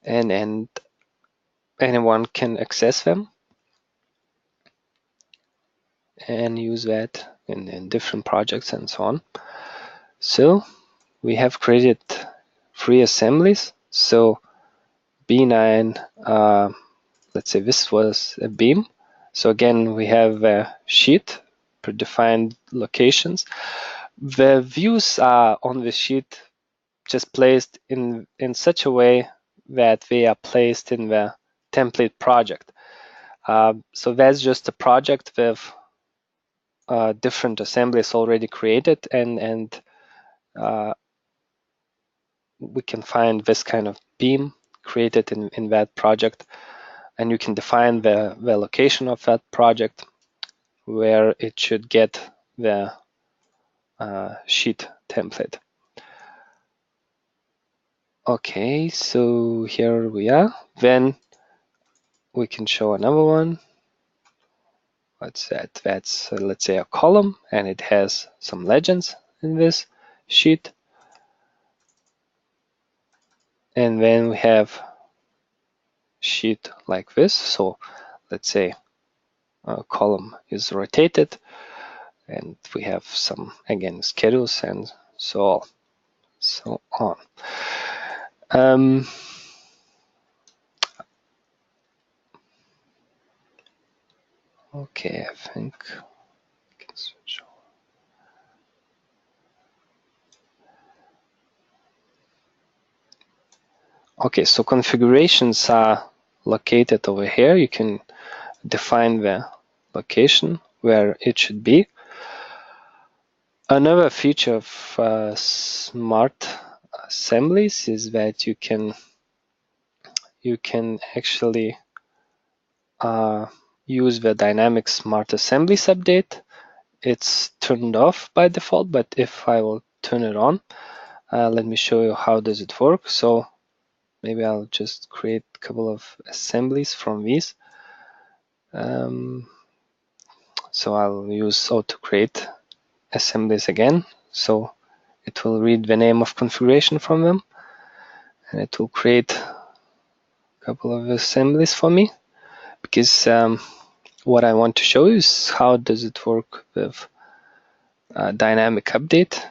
and anyone can access them and use that in different projects and so on. So we have created 3 assemblies. So B9, let's say this was a beam. So again, we have a sheet, predefined locations. The views are on the sheet just placed in such a way that they are placed in the template project. So that's just a project with different assemblies already created, and we can find this kind of beam created in that project, and you can define the location of that project where it should get the sheet template. Okay, so here we are. Then we can show another one. What's that? That's let's say a column, and it has some legends in this sheet. And then we have sheet like this. So let's say a column is rotated, and we have some, again, schedules and so on. Okay, I think Okay, so configurations are located over here. You can define the location where it should be. Another feature of smart assemblies is that you can actually use the dynamic smart assemblies update. It's turned off by default, but if I will turn it on, let me show you how does it work. So maybe I'll just create a couple of assemblies from these. So I'll use auto create assemblies again. So it will read the name of configuration from them, and it will create a couple of assemblies for me, because what I want to show you is how does it work with dynamic update.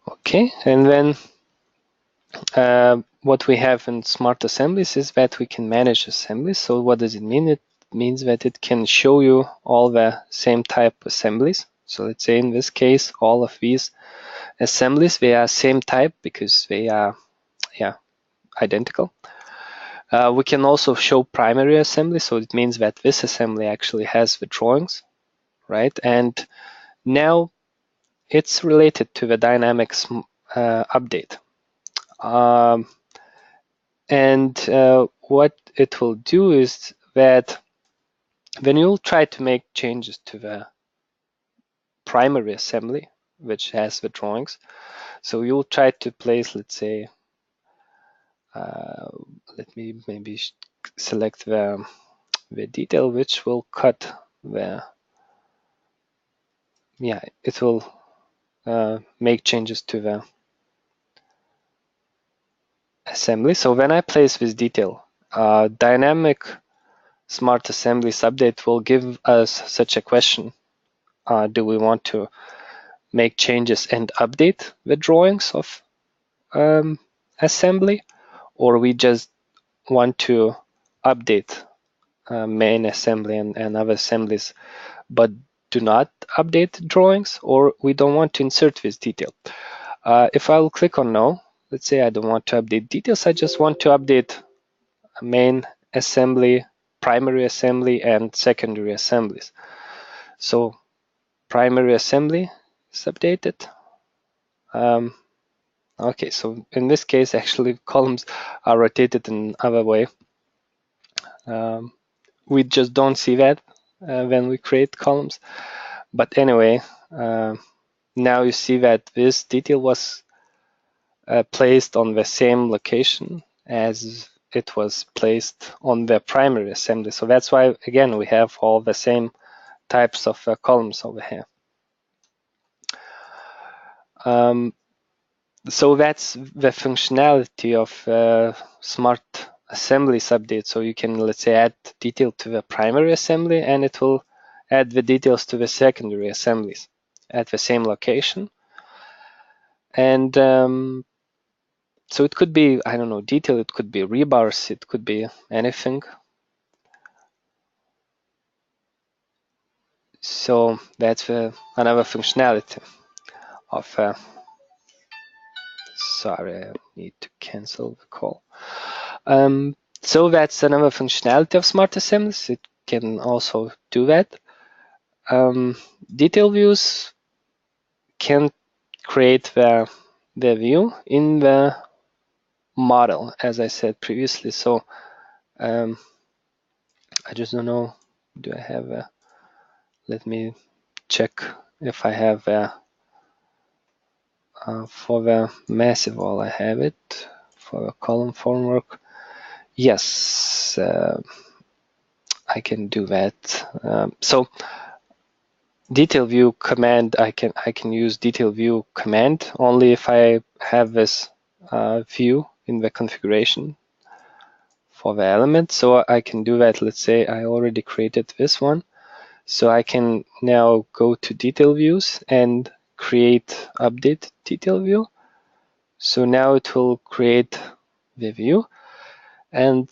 Okay, and then what we have in smart assemblies is that we can manage assemblies. So what does it mean? It means that it can show you all the same type assemblies. So let's say in this case, all of these assemblies, they are same type because they are identical. We can also show primary assembly. So it means that this assembly actually has the drawings, right? And now it's related to the dynamics update. And what it will do is that when you'll try to make changes to the primary assembly, which has the drawings, so you'll try to place, let's say, let me maybe select the detail, which will cut the, it will make changes to the assembly. So when I place this detail, dynamic smart assemblies update will give us such a question. Do we want to make changes and update the drawings of assembly, or we just want to update main assembly and other assemblies, but do not update drawings, or we don't want to insert this detail? If I'll click on no, let's say I don't want to update details, I just want to update main assembly, primary assembly, and secondary assemblies. So primary assembly is updated. Okay, so in this case, actually, columns are rotated in other way. We just don't see that when we create columns. But anyway, now you see that this detail was placed on the same location as it was placed on the primary assembly. So that's why, again, we have all the same types of columns over here. So that's the functionality of smart assemblies update. So you can, let's say, add detail to the primary assembly, and it will add the details to the secondary assemblies at the same location. And so it could be, I don't know, detail, it could be rebars, it could be anything. So that's another functionality of, sorry, I need to cancel the call. So that's another functionality of smart assemblies. It can also do that. Detail views can create the view in the model, as I said previously. So I just don't know, do I have a, let me check if I have for the massive wall, I have it. For the column formwork, yes, I can do that. So detail view command, I can use detail view command only if I have this view in the configuration for the element. So I can do that. Let's say I already created this one. So I can now go to detail views and create update detail view. So now it will create the view, and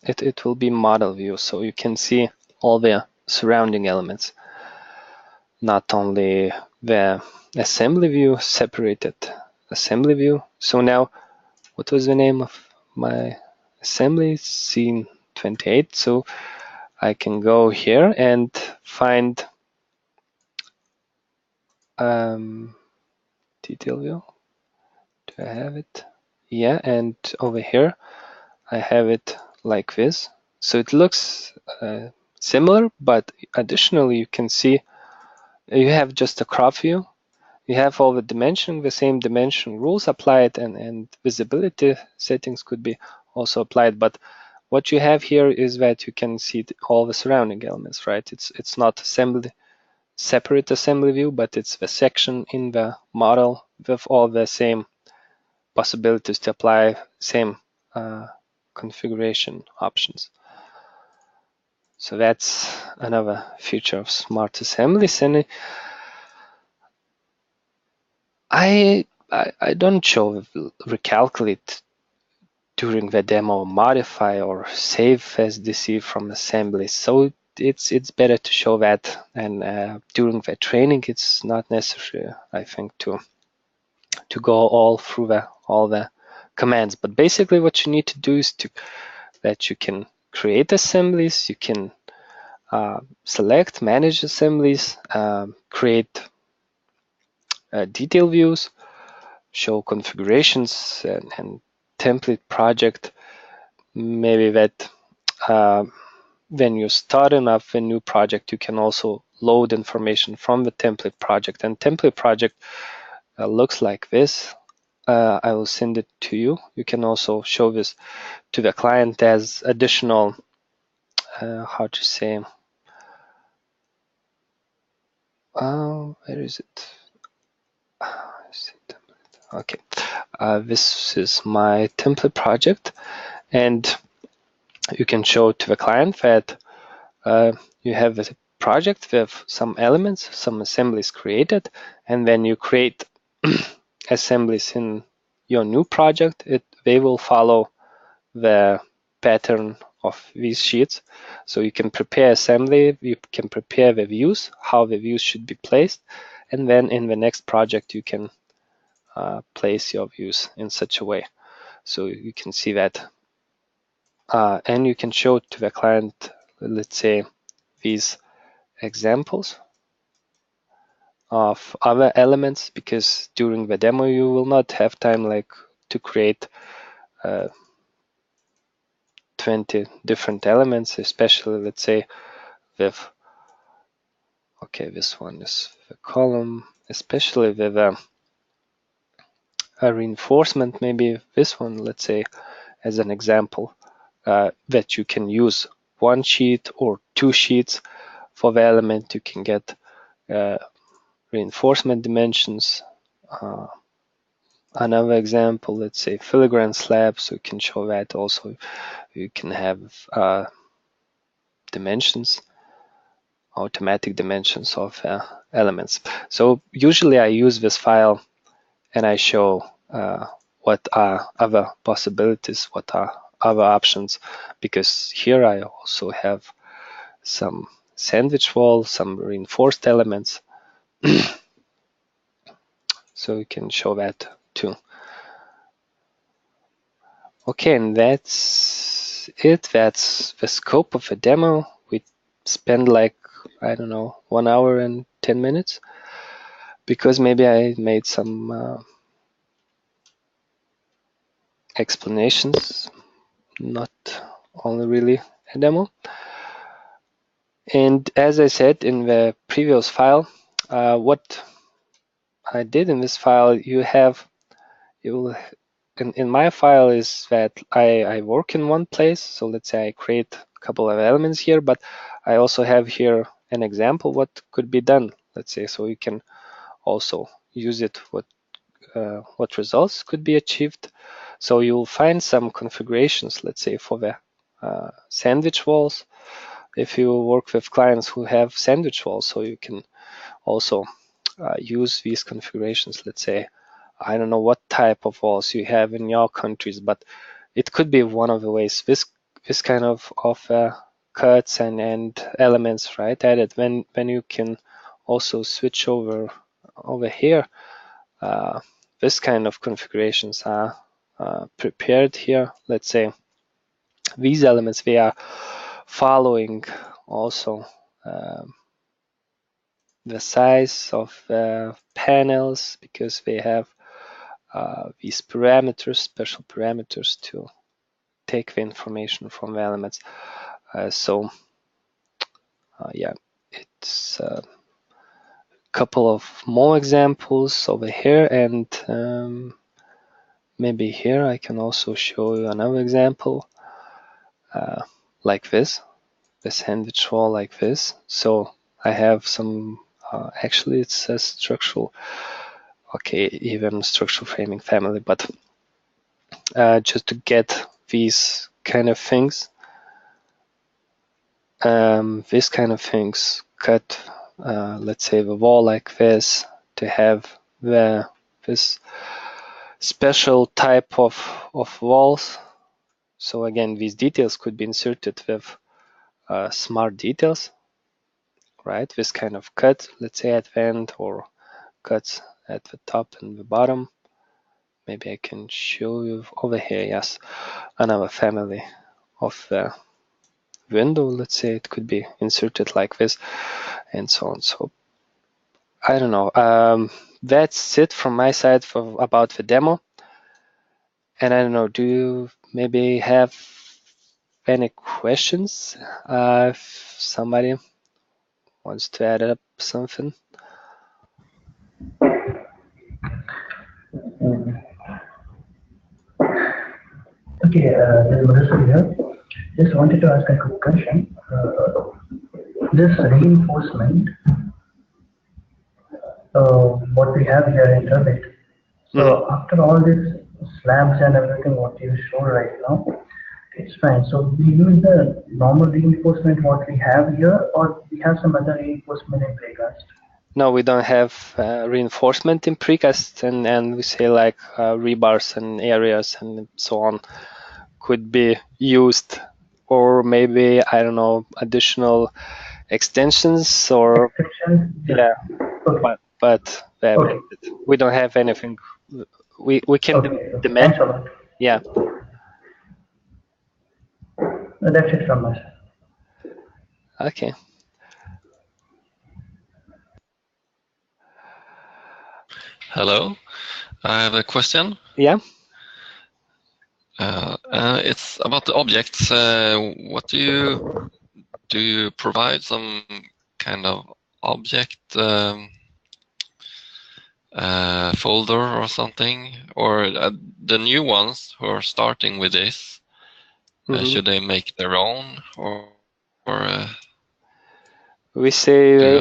it will be model view, so you can see all the surrounding elements, not only the assembly view, separated assembly view. So now, what was the name of my assembly? Scene 28. So I can go here and find detail view. Do I have it? Yeah, and over here I have it like this. So it looks similar, but additionally you can see you have just a crop view. You have all the dimension, the same dimension rules applied, and visibility settings could be also applied. But what you have here is that you can see all the surrounding elements, right? It's not assembly, separate assembly view, but it's the section in the model with all the same possibilities to apply same configuration options. So that's another feature of smart assemblies. And I don't show recalculate during the demo, modify or save SDC from assembly. So it's better to show that, and during the training it's not necessary, I think, to go all through all the commands. But basically what you need to do is that you can create assemblies, you can select, manage assemblies, create detail views, show configurations and template project. Maybe that when you're starting up a new project, you can also load information from the template project. And template project looks like this. I will send it to you. You can also show this to the client as additional, how to say, where is it? Okay, this is my template project, and you can show to the client that you have a project with some elements, some assemblies created, and when you create assemblies in your new project, they will follow the pattern of these sheets. So you can prepare assembly, you can prepare the views, how the views should be placed, and then in the next project you can place your views in such a way. So you can see that. And you can show to the client, let's say, these examples of other elements, because during the demo you will not have time like to create 20 different elements, especially, let's say, with, okay, this one is the column, especially with a reinforcement, maybe this one, let's say, as an example, that you can use one sheet or two sheets for the element. You can get reinforcement dimensions. Another example, let's say filigrane slab, so you can show that also. You can have dimensions, automatic dimensions of elements. So usually I use this file and I show what are other possibilities, what are other options, because here I also have some sandwich wall, some reinforced elements. So you can show that too. Okay, and that's it. That's the scope of the demo. We spent like, I don't know, 1 hour and 10 minutes, because maybe I made some explanations, not only really a demo. And as I said in the previous file, what I did in this file, in my file is that I work in one place. So let's say I create a couple of elements here, but I also have here an example what could be done, let's say, so you can also use it, what results could be achieved. So you'll find some configurations, let's say, for the sandwich walls. If you work with clients who have sandwich walls, so you can also use these configurations. Let's say, I don't know what type of walls you have in your countries, but it could be one of the ways. This this kind of cuts and elements, right, added. When you can also switch over here, this kind of configurations are prepared here. Let's say these elements, they are following also the size of the panels, because they have these parameters, special parameters, to take the information from the elements. Yeah, it's a couple of more examples over here, and maybe here I can also show you another example like this sandwich wall like this. So I have some, actually it says structural, okay, even structural framing family, but just to get these kind of things, these kind of things, cut, let's say the wall like this, to have this special type of walls. So again, these details could be inserted with smart details, right? This kind of cut, let's say at the end, or cuts at the top and the bottom. Maybe I can show you over here. Yes, another family of the window. Let's say it could be inserted like this, and so on. So I don't know. That's it from my side for about the demo. And I don't know, do you maybe have any questions? If somebody wants to add up something. Okay, this is Madhusudhan here. Just wanted to ask a quick question. This reinforcement, what we have here in revit. So after all this slabs and everything what you show right now, it's fine. So we use the normal reinforcement what we have here, or we have some other reinforcement in precast? No, we don't have reinforcement in precast, and we say like rebars and areas and so on could be used, or maybe, I don't know, additional extensions or yeah. Okay. But Okay. we don't have anything. We can Okay. demand. Thanks a lot. Yeah. That's it from us. Okay. Hello, I have a question. Yeah. It's about the objects. What do you provide some kind of object folder or something, or the new ones who are starting with this? Should they make their own, or we say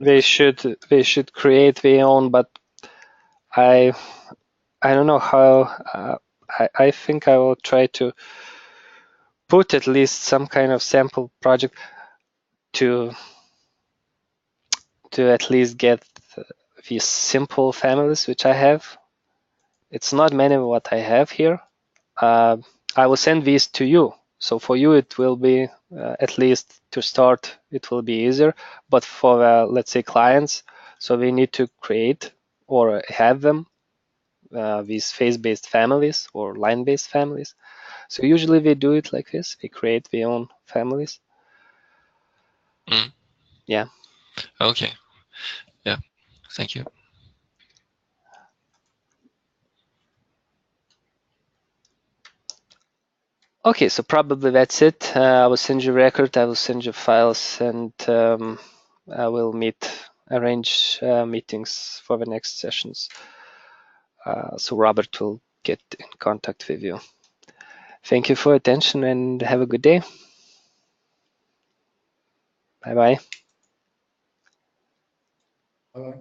they should create their own, but I don't know how. I think I will try to put at least some kind of sample project to at least get these simple families which I have. It's not many what I have here. I will send these to you. So for you, it will be, at least to start, it will be easier. But for, let's say, clients, so they need to create or have them, these phase-based families or line-based families. So usually they do it like this. They create their own families. Yeah. Okay. Yeah. Thank you. Okay, so probably that's it. I will send you record, I will send you files, and I will arrange meetings for the next sessions. So Robert will get in contact with you. Thank you for attention and have a good day. Bye-bye.